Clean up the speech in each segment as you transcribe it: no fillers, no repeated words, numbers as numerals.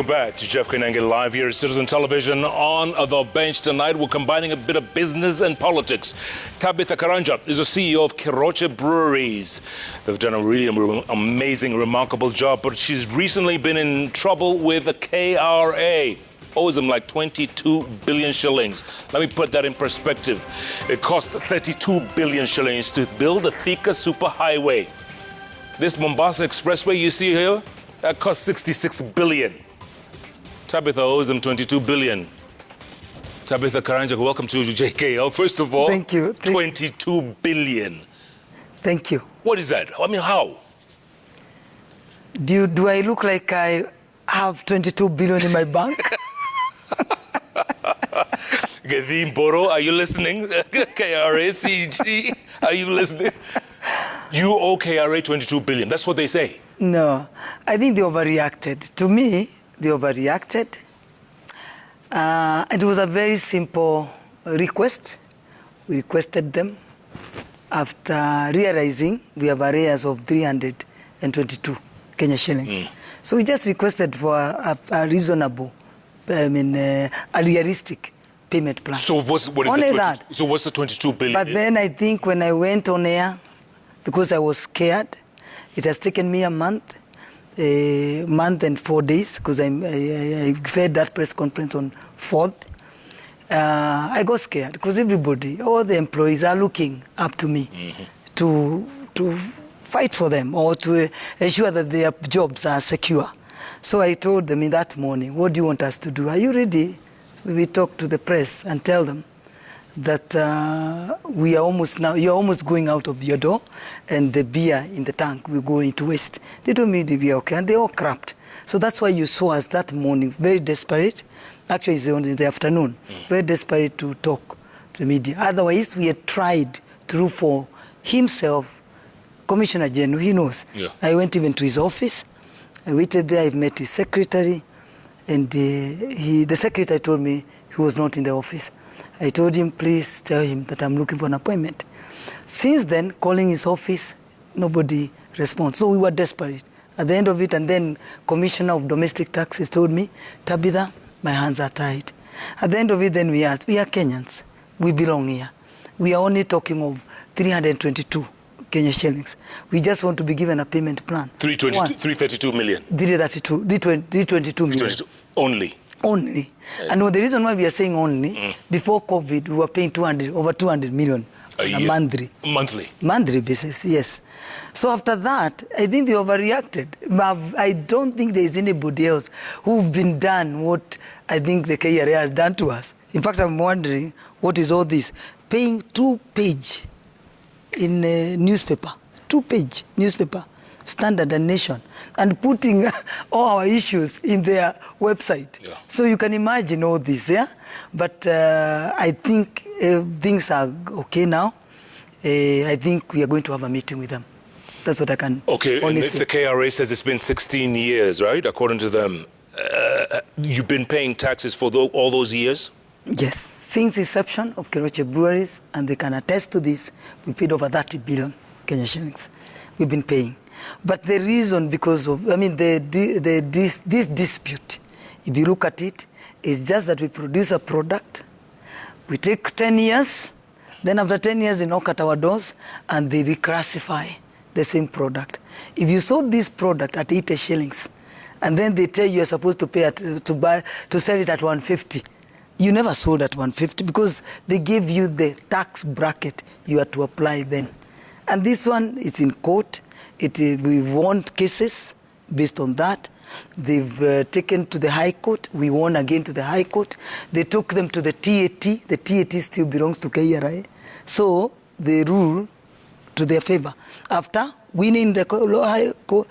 Welcome back to Jeff Koinange live here at Citizen Television. On the bench tonight, we're combining a bit of business and politics. Tabitha Karanja is the CEO of Keroche Breweries. They've done a really amazing, remarkable job, but she's recently been in trouble with the KRA. Owes them like 22 billion shillings. Let me put that in perspective. It cost 32 billion shillings to build the Thika superhighway. This Mombasa expressway you see here, that cost 66 billion. Tabitha owes them 22 billion. Tabitha Karanja, welcome to JKL. First of all, thank you. 22 billion. Thank you. What is that? I mean, how? Do I look like I have 22 billion in my bank? Gadim Boro, are you listening? KRA, CG, are you listening? You owe KRA 22 billion. That's what they say. No, I think they overreacted. To me, they overreacted. It was a very simple request. We requested them after realizing we have arrears of 322 Kenya shillings. So we just requested for a reasonable, a realistic payment plan. So what's the 22 billion? But then I think when I went on air, because I was scared, it has taken me a month and 4 days, because I fed that press conference on 4th. I got scared because everybody, all the employees are looking up to me to fight for them or to ensure that their jobs are secure. So I told them in that morning, what do you want us to do? Are you ready? So we talk to the press and tell them that we are you're almost going out of your door, and the beer in the tank will go into waste. They told me they'll be okay, and they all crapped. So that's why you saw us that morning, very desperate. Actually, it's in the afternoon, very desperate to talk to the media. Otherwise, we had tried through for himself, Commissioner General, he knows. Yeah. I went even to his office. I waited there, I met his secretary, and the secretary told me he was not in the office. I told him, please tell him that I'm looking for an appointment. Since then, calling his office, nobody responds. So we were desperate. At the end of it, and then Commissioner of Domestic Taxes told me, Tabitha, my hands are tied. At the end of it, then we asked, we are Kenyans. We belong here. We are only talking of 322 Kenya shillings. We just want to be given a payment plan. 332 million? 322 million. Only? Only. And the reason why we are saying only, before COVID, we were paying over 200 million on a monthly basis, yes. So after that, I think they overreacted. I don't think there is anybody else who've been done what I think the KRA has done to us. In fact, I'm wondering, what is all this? Paying 2-page in a newspaper, 2-page newspaper, Standard and Nation, and putting all our issues in their website. Yeah. So you can imagine all this, yeah? But I think things are okay now. I think we are going to have a meeting with them. That's what I can only say. The KRA says it's been 16 years, right? According to them. You've been paying taxes for all those years? Yes. Since the inception of Keroche Breweries, and they can attest to this, we paid over 30 billion Kenya shillings. We've been paying. But the reason, because of, this dispute, if you look at it, is just that we produce a product, we take 10 years, then after 10 years they knock at our doors and they reclassify the same product. If you sold this product at 80 shillings, and then they tell you are supposed to pay to sell it at 150, you never sold at 150 because they gave you the tax bracket you had to apply then. And this one is in court. We won cases based on that. They've taken to the High Court. We won again to the High Court. They took them to the TAT. The TAT still belongs to KRA. So they rule to their favor. After winning the High Court,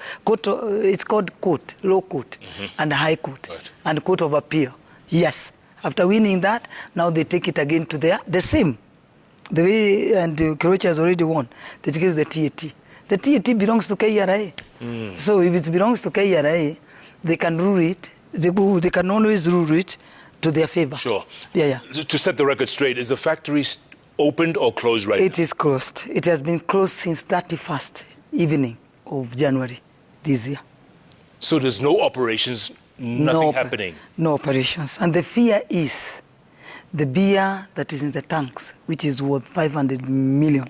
it's called court, low court, and High Court, and Court of Appeal. Yes. After winning that, now they take it again to the same. The way, and Keroche has already won. They take it to the TAT. The TAT belongs to KRA. So if it belongs to KRA, they can rule it. They can always rule it to their favor. Sure. Yeah. To set the record straight, is the factory opened or closed right now? It is closed. It has been closed since 31st evening of January this year. So there's no operations Nothing happening. No operations. And the fear is the beer that is in the tanks, which is worth 500 million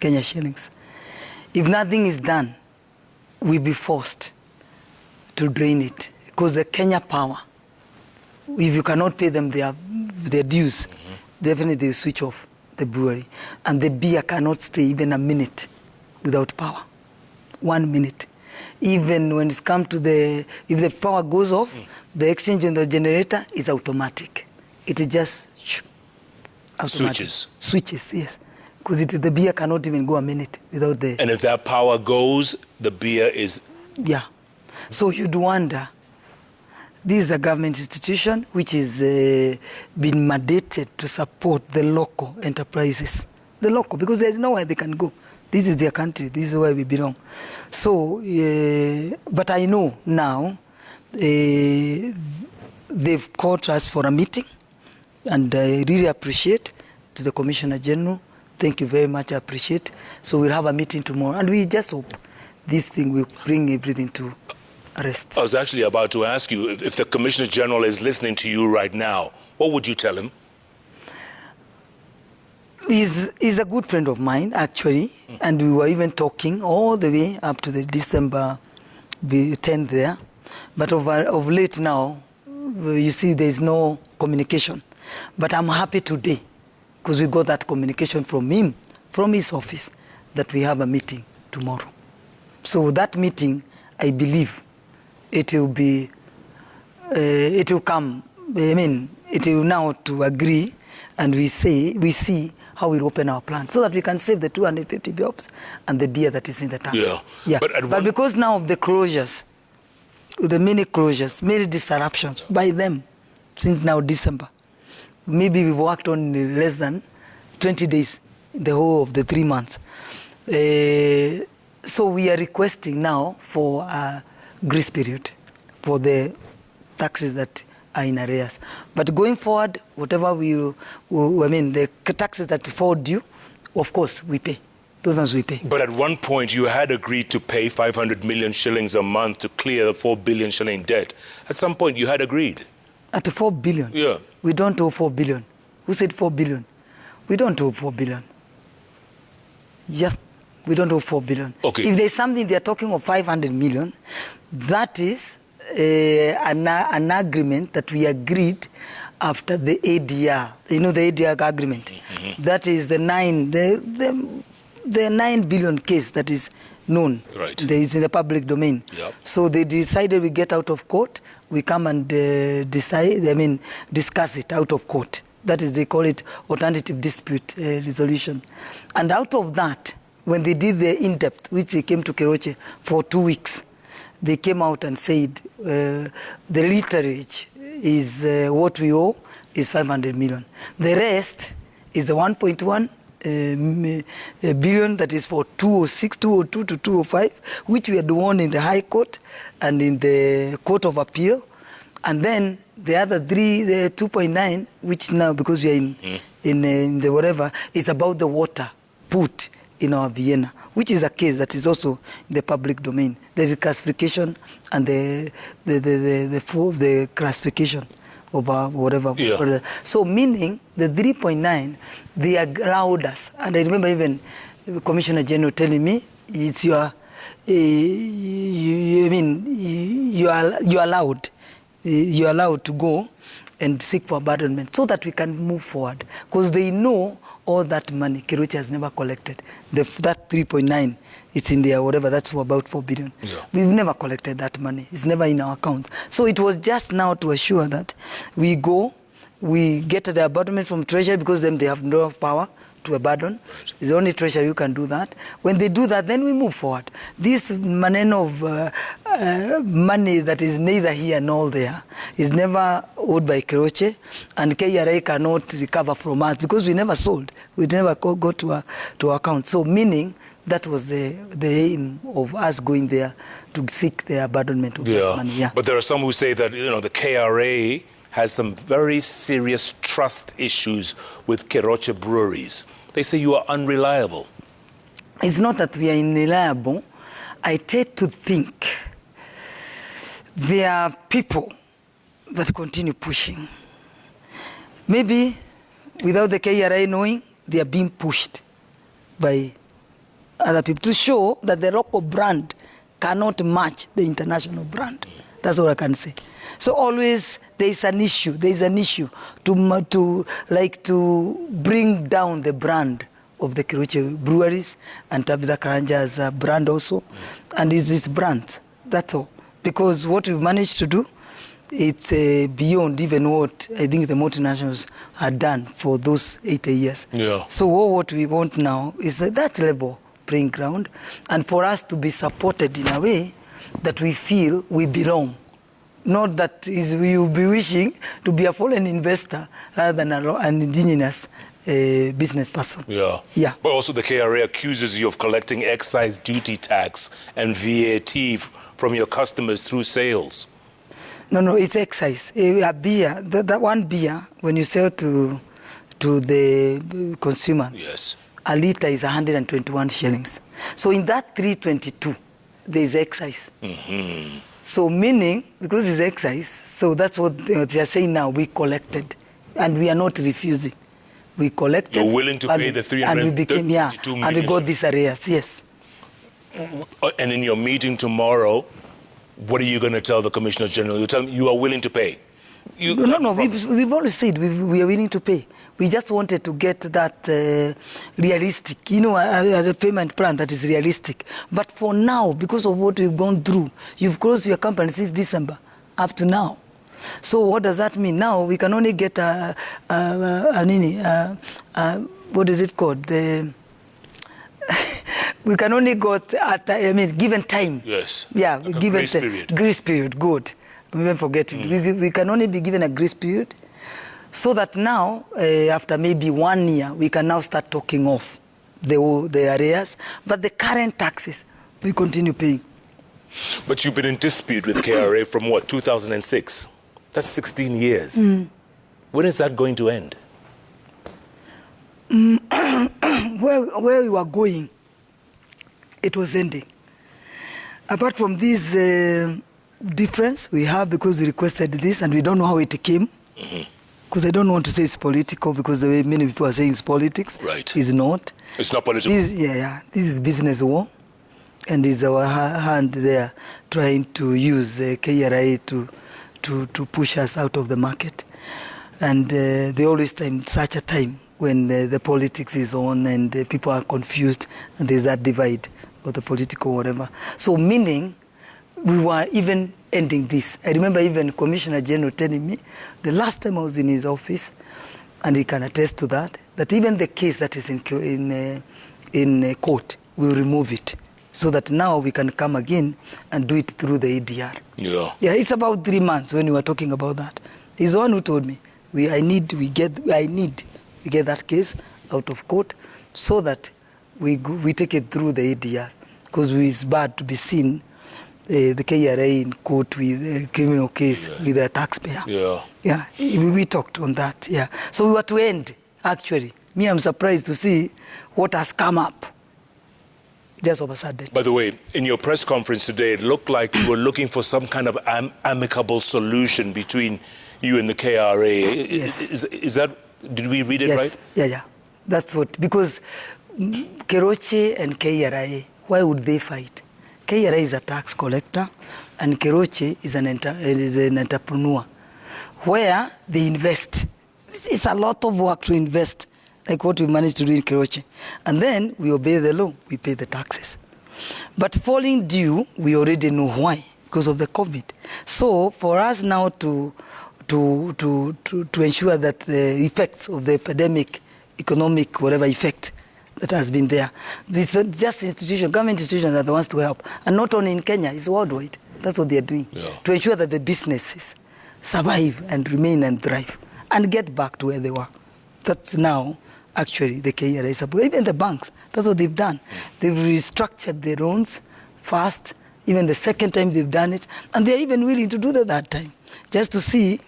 Kenya shillings. If nothing is done, we'll be forced to drain it. Because the Kenya Power, if you cannot pay them their dues, definitely they will switch off the brewery. And the beer cannot stay even a minute without power. 1 minute. Even when it's come to if the power goes off, the exchange on the generator is automatic. It is just automatic. Switches, yes. Because the beer cannot even go a minute without the... And if that power goes, the beer is... Yeah. So you'd wonder, this is a government institution which is been mandated to support the local enterprises. The local, because there's nowhere they can go. This is their country. This is where we belong. So, but I know now they've called us for a meeting, and I really appreciate to the Commissioner General. Thank you very much. I appreciate. So we'll have a meeting tomorrow, and we just hope this thing will bring everything to rest. I was actually about to ask you, if the Commissioner General is listening to you right now, what would you tell him? He's a good friend of mine, actually, and we were even talking all the way up to the December 10th there. But of late now, you see there's no communication. But I'm happy today, because we got that communication from him, from his office, that we have a meeting tomorrow. So that meeting, I believe, it will come, it will now to agree, and we see how we open our plant so that we can save the 250 jobs and the beer that is in the tank. Yeah. But because now of the closures, the many closures, many disruptions by them since now December, maybe we've worked on less than 20 days in the whole of the 3 months. So we are requesting now for a grace period for the taxes that are in arrears. But going forward, whatever the taxes that fall due, of course, we pay. Those ones we pay. But at one point, you had agreed to pay 500 million shillings a month to clear the 4 billion shilling debt. At some point, you had agreed. At 4 billion? Yeah. We don't owe 4 billion. Who said 4 billion? We don't owe 4 billion. Yeah, we don't owe 4 billion. Okay. If there's something they're talking of 500 million, that is an agreement that we agreed after the ADR. You know the ADR agreement? That is the 9 billion case that is known. Right. That is in the public domain. Yep. So they decided we get out of court, we come and discuss it out of court. That is, they call it alternative dispute resolution. And out of that, when they did the in-depth, which they came to Keroche for 2 weeks, they came out and said the literage is what we owe is 500 million. The rest is the 1.1 billion that is for 206, 202 to 205, which we had won in the High Court and in the Court of Appeal. And then the other three, the 2.9, which now, because we are in the whatever, is about the water put in our Vienna, which is a case that is also in the public domain. There's a classification and the classification of our whatever. Yeah. So meaning the 3.9, they allowed us, and I remember even the Commissioner General telling me, it's your, you're allowed to go and seek for abandonment so that we can move forward. Because they know all that money Keroche has never collected. That 3.9, it's in there, whatever, that's for about 4 billion. Yeah. We've never collected that money. It's never in our account. So it was just now to assure that we go, we get the abandonment from Treasury, because then they have no power to abandon. Right. It's the only Treasury who can do that. When they do that, then we move forward. This maneno of money that is neither here nor there is never owed by Keroche, and KRA cannot recover from us because we never sold. We never go to our account. So meaning that was the aim of us going there to seek the abandonment of that money. Yeah. But there are some who say that the KRA has some very serious trust issues with Keroche Breweries. They say you are unreliable. It's not that we are unreliable. I tend to think there are people that continue pushing. Maybe without the KRA knowing, they are being pushed by other people to show that the local brand cannot match the international brand. That's all I can say. So always there is an issue. There is an issue to bring down the brand of the Keroche Breweries and Tabitha Karanja as a brand also, and is this brand. That's all. Because what we've managed to do, it's beyond even what I think the multinationals had done for those 80 years. Yeah. So what we want now is that level playing ground, and for us to be supported in a way that we feel we belong. Not that we will be wishing to be a foreign investor rather than an indigenous business person. Yeah. Yeah. But also the KRA accuses you of collecting excise duty tax and VAT from your customers through sales. No, it's excise. A beer, that one beer, when you sell to the consumer, yes, a litre is 121 shillings. So in that 322, there is excise. Mm-hmm. So meaning, because it's excise, so that's what they are saying now, we collected. And we are not refusing. We collected. You're willing to pay the 332 million. And we got this arrears, yes. And in your meeting tomorrow, what are you going to tell the Commissioner General? You tell him you are willing to pay. No, we've always said we are willing to pay. We just wanted to get that realistic, a payment plan that is realistic. But for now, because of what we've gone through, you've closed your company since December up to now. So what does that mean? Now we can only get what is it called? We can only go at given time. Yes. Yeah, like given grace period. Grace period. Good. I'm even forgetting. We can only be given a grace period, so that now after maybe 1 year we can now start talking off the arrears, but the current taxes we continue paying. But you've been in dispute with KRA from what, 2006? That's 16 years. When is that going to end? Where we were going, it was ending. Apart from this difference we have because we requested this and we don't know how it came, because I don't want to say it's political because the way many people are saying it's politics. Right. It's not. It's not political. This is business war, and it's our hand there trying to use the KRA to push us out of the market. And they always time such a time when the politics is on and people are confused and there's that divide of the political whatever. So meaning we were even ending this. I remember even Commissioner General telling me the last time I was in his office, and he can attest to that, that even the case that is in court, we'll remove it so that now we can come again and do it through the ADR. Yeah. Yeah, it's about 3 months when we were talking about that. He's the one who told me, we get that case out of court so that we take it through the ADR, because it's bad to be seen the KRA in court with a criminal case with a taxpayer. Yeah. Yeah, we talked on that, yeah. So we were to end, actually. Me, I'm surprised to see what has come up just of a sudden. By the way, in your press conference today, it looked like you were looking for some kind of amicable solution between you and the KRA. Yes. Is that, did we read it right? Yeah. That's what, because Keroche and KRA, why would they fight? KRA is a tax collector and Keroche is an entrepreneur where they invest. It's a lot of work to invest, like what we managed to do in Keroche. And then we obey the law, we pay the taxes. But falling due, we already know why, because of the COVID. So for us now to ensure that the effects of the epidemic, economic, whatever effect that has been there, it's just institutions, government institutions are the ones to help. And not only in Kenya, it's worldwide. That's what they're doing, to ensure that the businesses survive and remain and thrive and get back to where they were. That's now actually the KRA support. Even the banks, that's what they've done. They've restructured their loans fast, even the second time they've done it, and they're even willing to do that that time, just to see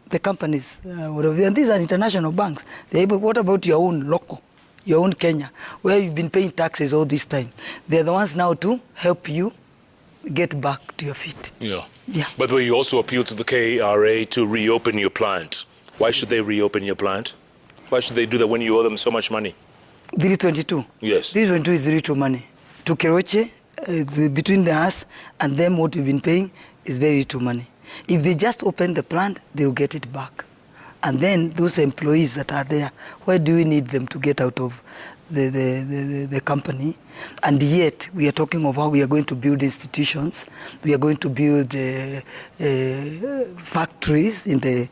the companies, whatever. And these are international banks. They're able, what about your own local, your own Kenya, where you've been paying taxes all this time? They're the ones now to help you get back to your feet. Yeah. Yeah. But you also appealed to the KRA to reopen your plant. Why should they reopen your plant? Why should they do that when you owe them so much money? 322. Yes. 322 is very little money. To Keroche, between us and them, what we've been paying is very little money. If they just open the plant, they'll get it back. And then those employees that are there, why do we need them to get out of the company? And yet we are talking of how we are going to build institutions, we are going to build factories in the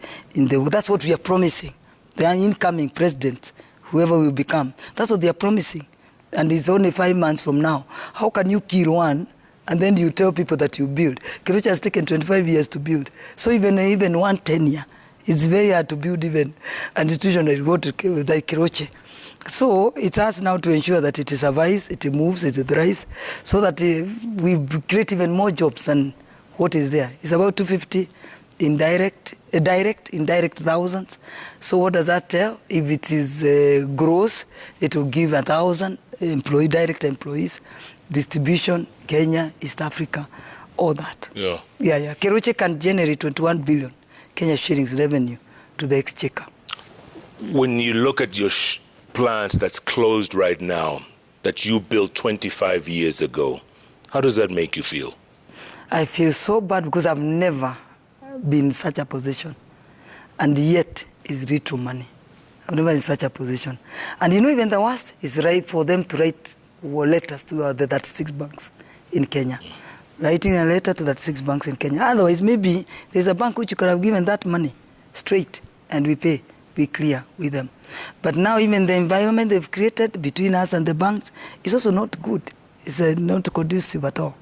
that's what we are promising. The incoming president, whoever will become, that's what they are promising. And it's only 5 months from now. How can you kill one and then you tell people that you build? Keroche has taken 25 years to build. So even one tenure, it's very hard to build even an institution like Keroche. So it's us now to ensure that it survives, it moves, it thrives, so that we create even more jobs than what is there. It's about 250 indirect thousands. So what does that tell? If it is gross, it will give 1,000 direct employees, distribution, Kenya, East Africa, all that. Yeah. Yeah. Keroche can generate 21 billion Kenya shillings revenue to the exchequer. When you look at your plant that's closed right now, that you built 25 years ago, how does that make you feel? I feel so bad because I've never been in such a position. And yet, it's little money. I've never been in such a position. And even the worst is right for them to write letters to the 36 banks in Kenya. Writing a letter to the 36 banks in Kenya. Otherwise, maybe there's a bank which you could have given that money straight and we pay, be clear with them. But now even the environment they've created between us and the banks is also not good. It's not conducive at all.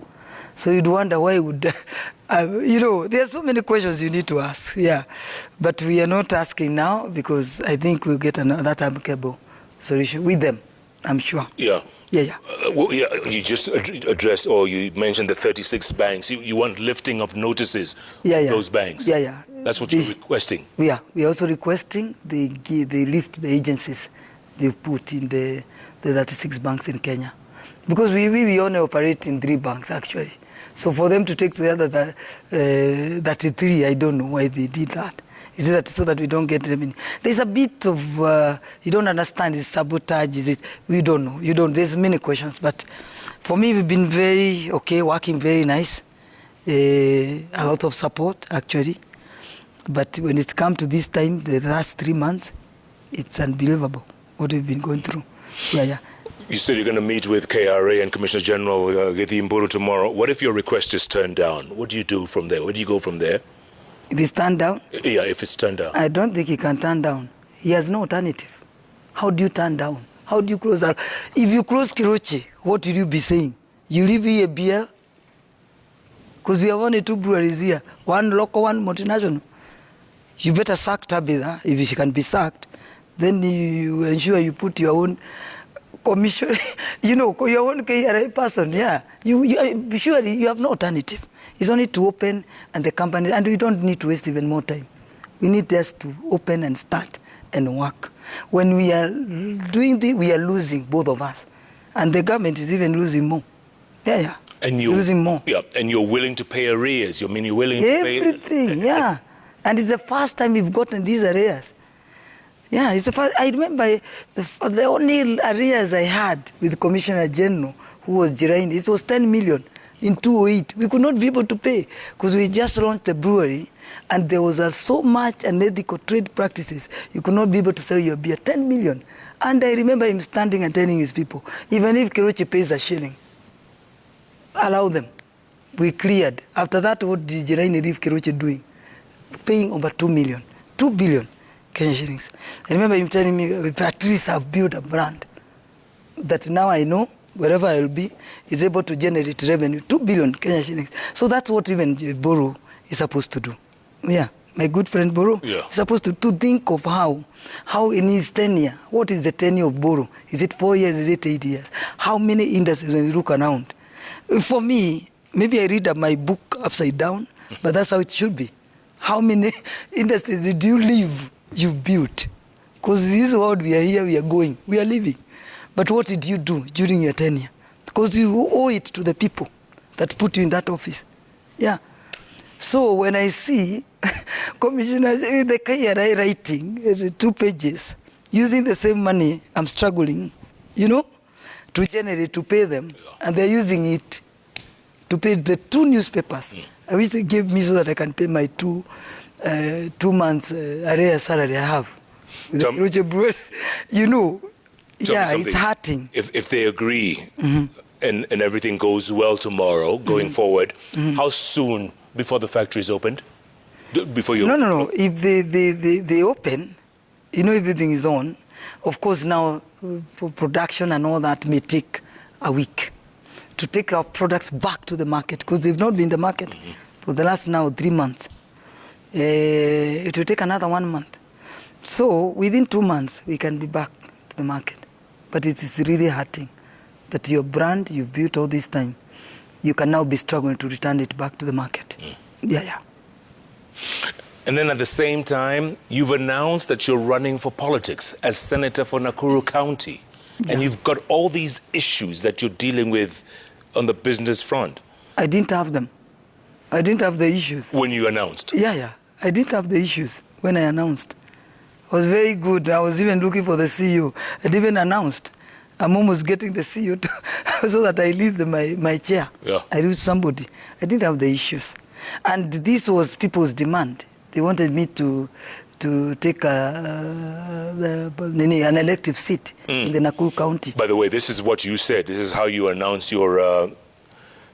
So you'd wonder why would, there are so many questions you need to ask, yeah. But we are not asking now because I think we'll get that amicable solution with them, I'm sure. Yeah. Yeah. You just addressed, or you mentioned the 36 banks. You want lifting of notices of those banks. Yeah. That's what you're requesting. Yeah, we're also requesting they lift the agencies they've put in the 36 banks in Kenya. Because we only operate in 3 banks, actually. So for them to take the other 33, I don't know why they did that. Is it that so that we don't get revenue? There's a bit of, you don't understand, is sabotage, is it? We don't know. There's many questions. But for me, we've been very okay, working very nice. A lot of support, actually. But when it's come to this time, the last 3 months, it's unbelievable what we've been going through. Yeah. You said you're going to meet with KRA and Commissioner General Gethi Mburu tomorrow. What if your request is turned down? What do you do from there? Where do you go from there? If it's turned down? Yeah, if it's turned down. I don't think he can turn down. He has no alternative. How do you turn down? How do you close that? If you close Keroche, what will you be saying? You leave here a beer? Because we have only 2 breweries here. One local, one multinational. You better sack Tabitha, if she can be sacked. Then you ensure you put your own commission, your own KRA person, yeah. Surely you have no alternative. It's only to open and the company, and we don't need to waste even more time. We need just to open and start and work. When we are doing this, we are losing, both of us. And the government is even losing more. Yeah. And you're losing more. Yeah, and you're willing to pay arrears. You're willing to pay everything, yeah. And it's the first time we've gotten these arrears. Yeah, it's the first. I remember the only arrears I had with Commissioner General, who was Jiraini, it was 10 million in 2008. We could not be able to pay because we just launched the brewery and there was so much unethical trade practices. You could not be able to sell your beer, 10 million. And I remember him standing and telling his people, even if Keroche pays a shilling, allow them. We cleared. After that, what did Jiraini leave Keroche doing? Paying over 2 million, 2 billion Kenya shillings. I remember him telling me, if at least I've built a brand that now I know wherever I'll be is able to generate revenue, 2 billion Kenya shillings. So that's what even Boro is supposed to do. Yeah, my good friend Boro is supposed to think of how in his tenure, what is the tenure of Boro? Is it 4 years, is it 8 years? How many industries when you look around? For me, maybe I read my book upside down, but that's how it should be. How many industries did you leave, you've built? Because this world we are here, we are going, we are living. But what did you do during your tenure? Because you owe it to the people that put you in that office. Yeah. So when I see commissioners, the KRI writing 2 pages, using the same money, I'm struggling, to generate, to pay them, and they're using it to pay the 2 newspapers. I wish they gave me so that I can pay my 2 months arrear salary I have. With the Keroche Breweries, it's hurting. If they agree and everything goes well tomorrow, going forward, how soon before the factory is opened? Before you? No. If they open, everything is on. Of course, now for production and all that may take a week to take our products back to the market, because they've not been in the market for the last now 3 months. It will take another 1 month. So within 2 months, we can be back to the market. But it is really hurting that your brand you've built all this time, you can now be struggling to return it back to the market. Yeah. And then at the same time, you've announced that you're running for politics as senator for Nakuru County. Yeah. And you've got all these issues that you're dealing with on the business front. I didn't have them. I didn't have the issues. When you announced? Yeah. I didn't have the issues when I announced. I was very good. I was even looking for the CEO. I even announced. I'm almost getting the CEO so that I leave my chair. Yeah. I lose somebody. I didn't have the issues. And this was people's demand. They wanted me to take an elective seat in the Nakuru County. By the way, this is what you said. This is how you announced your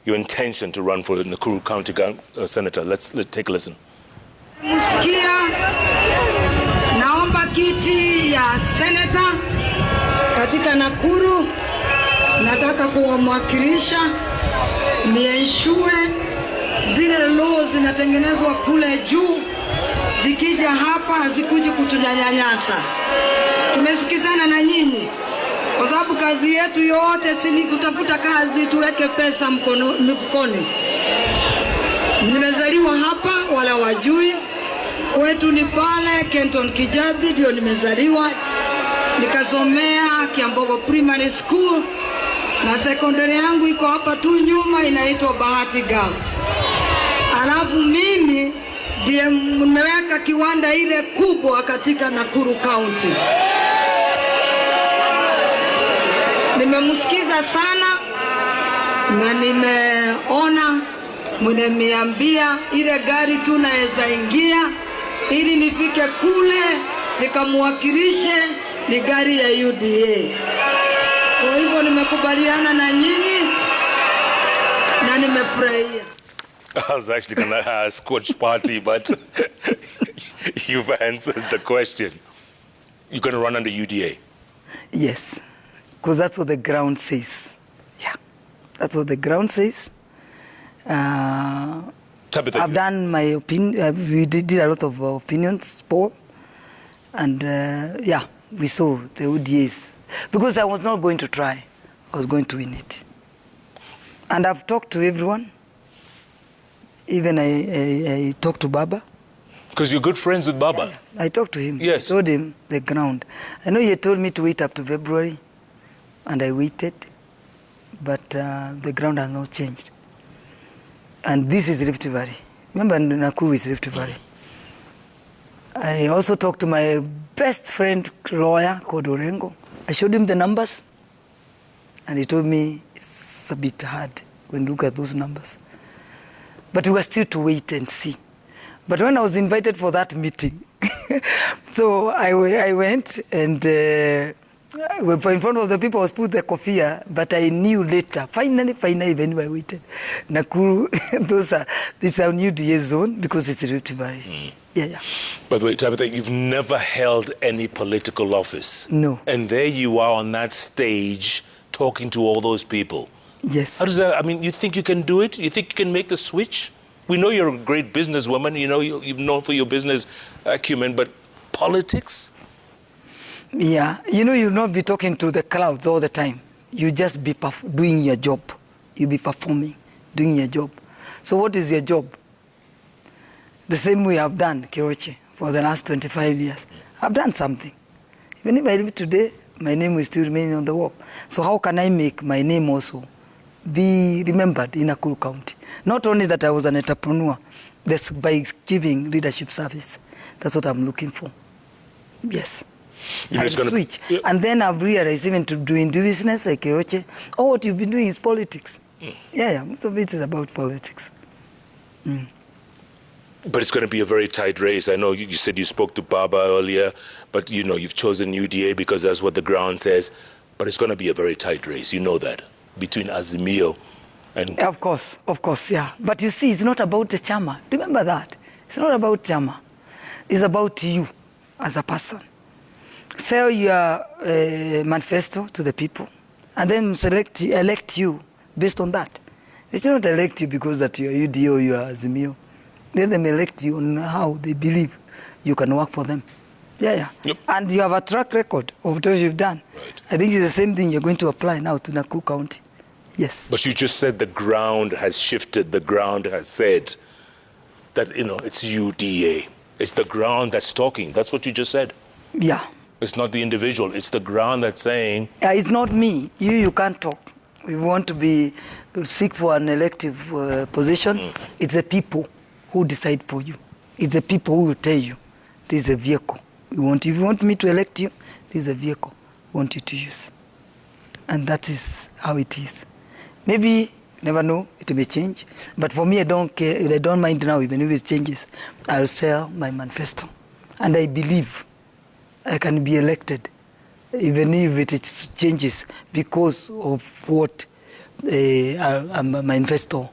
intention to run for the Nakuru County Senator. Let's take a listen. Musikia, naomba kiti ya senator katika Nakuru. Nataka kuwamwakilisha, niensure zile laws zinatengenezwa kule juu, zikija hapa hazikuji kutunyanyasa. Tumesikizana na nyinyi, kwa sababu kazi yetu yote si ni kutafuta kazi tuweke pesa mfukoni. Nimezaliwa hapa, wala wajui. Kwetu ni pale Kenton Kijabi ndio nimezaliwa. Nikasomea Kiambogo Primary School, na secondary yangu iko hapa tu nyuma, inaitwa Bahati Girls. Alafu mimi ndiye nimeweka kiwanda ile kubwa katika Nakuru County. Nimemsikiza sana na nimeona mnaniambia ile gari tu naweza ingia ili nifike kule nikamwakilishe, ni gari ya UDA. Kwa hivyo nimekubaliana na nyinyi na nimefurahia. I was actually going to ask which party, but you've answered the question. You're going to run under UDA? Yes, because that's what the ground says. Yeah, that's what the ground says. Tabitha, I've done my opinion. We did a lot of opinions poll, and we saw the UDAs. Because I was not going to try, I was going to win it. And I've talked to everyone. Even I talked to Baba. Because you're good friends with Baba? Yeah, I talked to him. Yes. I told him the ground. I know he told me to wait up to February, and I waited, but the ground has not changed. And this is Rift Valley. Remember, Nakuru is Rift Valley. I also talked to my best friend lawyer called Orengo. I showed him the numbers, and he told me it's a bit hard when you look at those numbers. But we were still to wait and see. But when I was invited for that meeting, so I went, and in front of the people I was put the kofia, but I knew later, finally, when I waited, Nakuru, this is our new DA zone, because it's a Rift Valley. Yeah. By the way, Tabitha, you've never held any political office. No. And there you are on that stage talking to all those people. Yes. How does that, you think you can do it? You think you can make the switch? We know you're a great businesswoman, you're known for your business acumen, but politics? Yeah, you'll not be talking to the crowds all the time. You just be doing your job. You'll be performing, doing your job. So what is your job? The same way I've done Keroche for the last 25 years. I've done something. Even if I live today, my name will still remain on the wall. So how can I make my name also be remembered in Nakuru County. Not only that I was an entrepreneur, that's by giving leadership service. That's what I'm looking for. Yes. You know, I switch. Yeah. And then I've realized even to doing business like Keroche, what you've been doing is politics. Yeah, most of it is about politics. But it's going to be a very tight race. I know you said you spoke to Baba earlier, but you know you've chosen UDA because that's what the ground says. But it's going to be a very tight race. You know that, between Azimio and... Of course, yeah. But you see, it's not about the chama. Remember that. It's not about chama. It's about you as a person. Sell your manifesto to the people and then elect you based on that. They should not elect you because that you are UDA or you are Azimio. Let them elect you on how they believe you can work for them. Yeah. Yep. And you have a track record of what you've done. Right. I think it's the same thing you're going to apply now to Nakuru County. Yes. But you just said the ground has shifted. The ground has said that, you know, it's UDA. It's the ground that's talking. That's what you just said. Yeah. It's not the individual. It's the ground that's saying... it's not me. You can't talk. We want to seek for an elective position. It's the people who decide for you. It's the people who will tell you, this is a vehicle. If you want me to elect you, this is a vehicle we want you to use. And that is how it is. Maybe, never know, it may change. But for me, I don't care. I don't mind now, even if it changes. I'll sell my manifesto. And I believe I can be elected, even if it changes, because of what my manifesto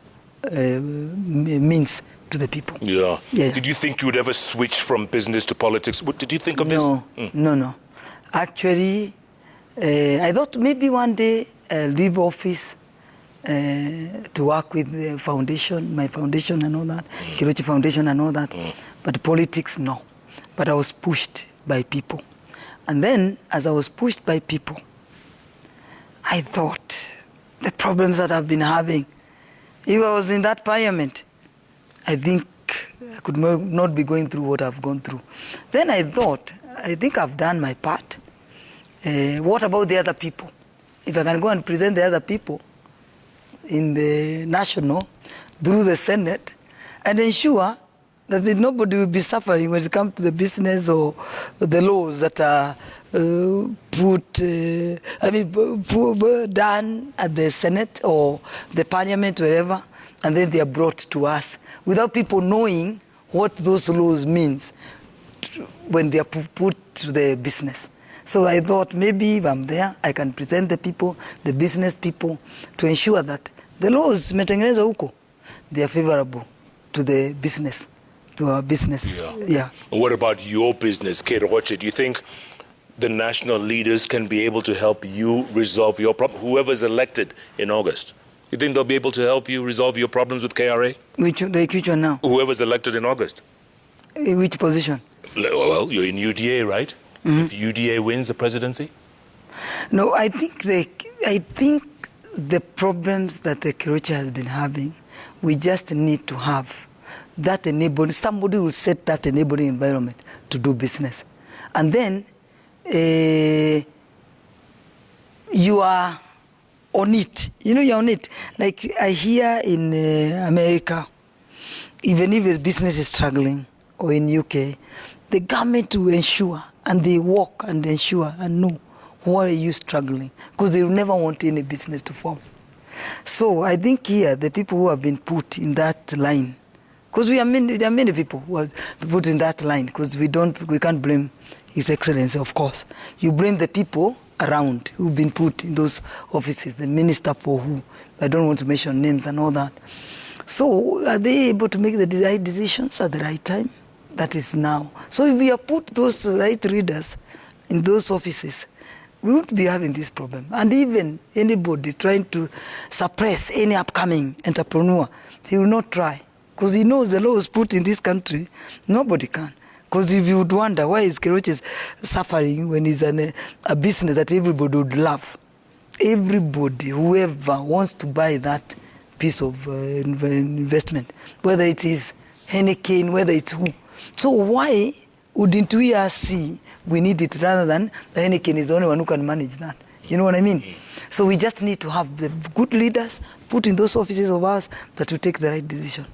means to the people. Yeah. Did you think you would ever switch from business to politics? What did you think of this? No. Actually, I thought maybe one day I'll leave office to work with the foundation, my foundation and all that, Keroche Foundation and all that. But politics, no. But I was pushed by people. And then, as I was pushed by people, I thought the problems that I've been having, if I was in that parliament, I think I could not be going through what I've gone through. Then I thought, I think I've done my part. What about the other people? If I can go and present the other people in the national, through the Senate, and ensure that nobody will be suffering when it comes to the business or the laws that are done at the Senate or the Parliament, wherever, and then they are brought to us without people knowing what those laws means when they are put to the business. So I thought maybe if I'm there, I can present the people, the business people, to ensure that the laws metengenezwa huko, they are favorable to the business, to our business. Yeah. What about your business, Keroche? Do you think the national leaders can be able to help you resolve your problem? Whoever's elected in August, you think they'll be able to help you resolve your problems with KRA? Which one now? Whoever's elected in August. In which position? Well, you're in UDA, right? If UDA wins the presidency? No, I think the problems that the Keroche has been having, we just need to have that enabling, somebody will set that enabling environment to do business. And then you are on it. You're on it. Like I hear in America, even if a business is struggling, or in UK, the government will ensure, and they work and ensure and know why are you struggling, because they will never want any business to form. So I think here, the people who have been put in that line, because there are many people who have been put in that line, because we can't blame His Excellency, of course. You blame the people around who've been put in those offices, the minister for who, I don't want to mention names and all that. So are they able to make the right decisions at the right time? That is now. So if we have put those right readers in those offices, we won't be having this problem. And even anybody trying to suppress any upcoming entrepreneur, he will not try. Because he knows the law is put in this country, nobody can. Because if you would wonder why is Keroche suffering when he's a business that everybody would love. Everybody, whoever wants to buy that piece of investment, whether it is Henneken, whether it's who. So why wouldn't we see we need it rather than the Henneken is the only one who can manage that? You know what I mean? So we just need to have the good leaders put in those offices of ours that will take the right decision.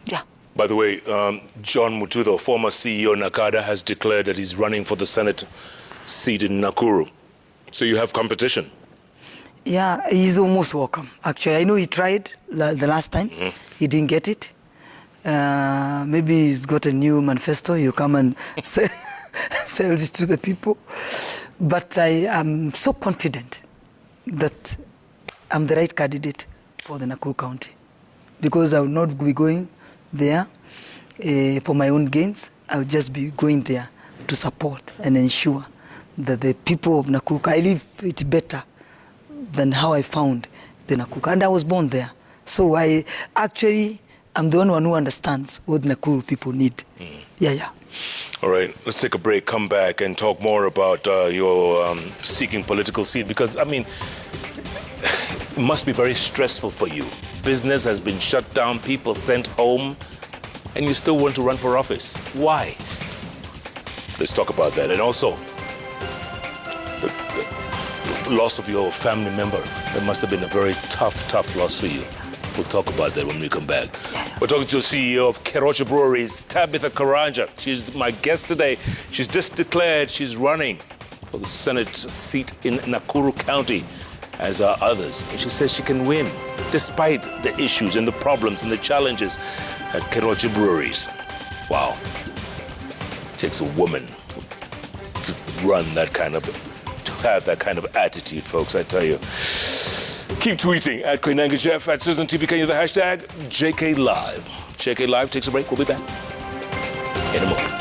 Yeah. By the way, John Mutudho, former CEO Nakada, has declared that he's running for the Senate seat in Nakuru. So you have competition. Yeah, he's almost welcome. Actually, I know he tried the last time. He didn't get it. Maybe he's got a new manifesto. You come and sell it to the people. But I am so confident that I'm the right candidate for the Nakuru County, because I will not be going there for my own gains. I will just be going there to support and ensure that the people of Nakuru, I live it better than how I found the Nakuru. And I was born there. So I'm the only one who understands what Nakuru people need. Yeah. All right, let's take a break, come back and talk more about your seeking political seat, because, I mean, it must be very stressful for you. Business has been shut down, people sent home, and you still want to run for office. Why? Let's talk about that. And also, the loss of your family member. That must have been a very tough loss for you. We'll talk about that when we come back. We're talking to the CEO of Keroche Breweries, Tabitha Karanja. She's my guest today. She's just declared she's running for the Senate seat in Nakuru County, as are others. And she says she can win, despite the issues and the problems and the challenges at Keroche Breweries. Wow. It takes a woman to run that kind of, to have that kind of attitude, folks, I tell you. Keep tweeting at Koinange Jeff, at Citizen TV Kenya, the hashtag JKLive. JKLive takes a break. We'll be back in a moment.